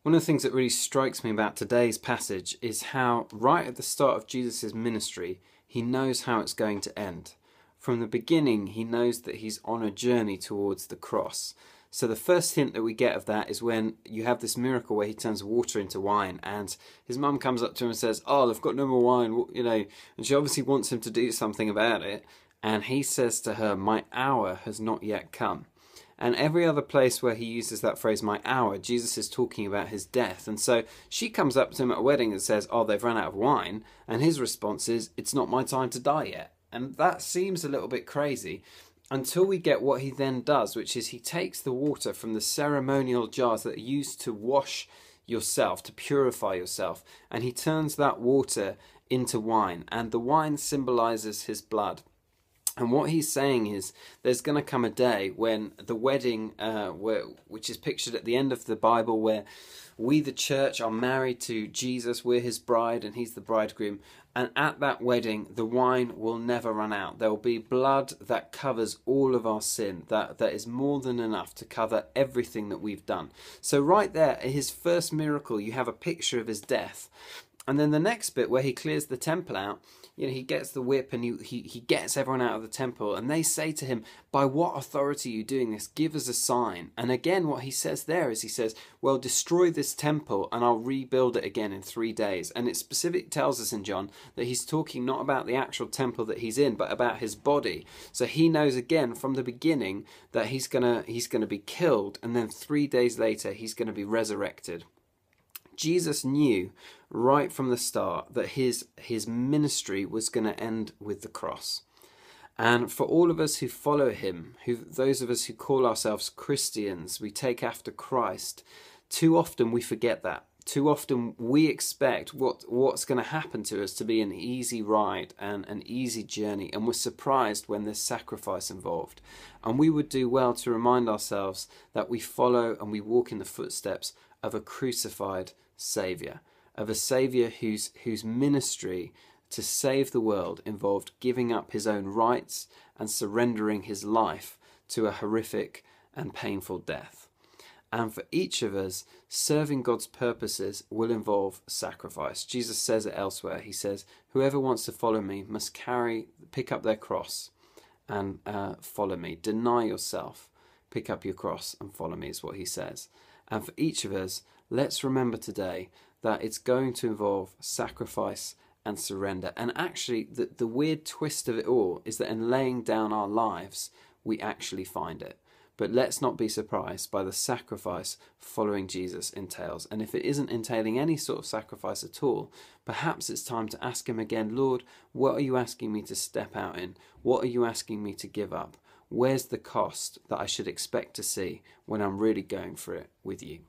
One of the things that really strikes me about today's passage is how right at the start of Jesus' ministry, he knows how it's going to end. From the beginning, he knows that he's on a journey towards the cross. So the first hint that we get of that is when you have this miracle where he turns water into wine, and his mum comes up to him and says, "Oh, they've got no more wine," and she obviously wants him to do something about it. And he says to her, "My hour has not yet come." And every other place where he uses that phrase, "my hour," Jesus is talking about his death. And so she comes up to him at a wedding and says, "Oh, they've run out of wine." And his response is, "It's not my time to die yet." And that seems a little bit crazy until we get what he then does, which is he takes the water from the ceremonial jars that are used to wash yourself, to purify yourself, and he turns that water into wine. And the wine symbolizes his blood. And what he's saying is there's going to come a day when the wedding, which is pictured at the end of the Bible, where we, the church, are married to Jesus, we're his bride and he's the bridegroom. And at that wedding, the wine will never run out. There will be blood that covers all of our sin. That is more than enough to cover everything that we've done. So right there, his first miracle, you have a picture of his death. And then the next bit where he clears the temple out, he gets the whip and he gets everyone out of the temple, and they say to him, "By what authority are you doing this? Give us a sign." And again, what he says there is he says, "Well, destroy this temple and I'll rebuild it again in 3 days." And it specifically tells us in John that he's talking not about the actual temple that he's in, but about his body. So he knows again from the beginning that he's gonna be killed, and then 3 days later he's gonna be resurrected. Jesus knew right from the start that his ministry was going to end with the cross. And for all of us who follow him, those of us who call ourselves Christians, we take after Christ, too often we forget that. Too often we expect what's going to happen to us to be an easy ride and an easy journey, and we're surprised when there's sacrifice involved. And we would do well to remind ourselves that we follow and we walk in the footsteps of a crucified Saviour, of a Saviour whose ministry to save the world involved giving up his own rights and surrendering his life to a horrific and painful death. And for each of us, serving God's purposes will involve sacrifice. Jesus says it elsewhere. He says, "Whoever wants to follow me must pick up their cross and follow me. Deny yourself, pick up your cross and follow me," is what he says. And for each of us, let's remember today that it's going to involve sacrifice and surrender. And actually, the weird twist of it all is that in laying down our lives, we actually find it. But let's not be surprised by the sacrifice following Jesus entails. And if it isn't entailing any sort of sacrifice at all, perhaps it's time to ask him again, "Lord, what are you asking me to step out in? What are you asking me to give up? Where's the cost that I should expect to see when I'm really going for it with you?"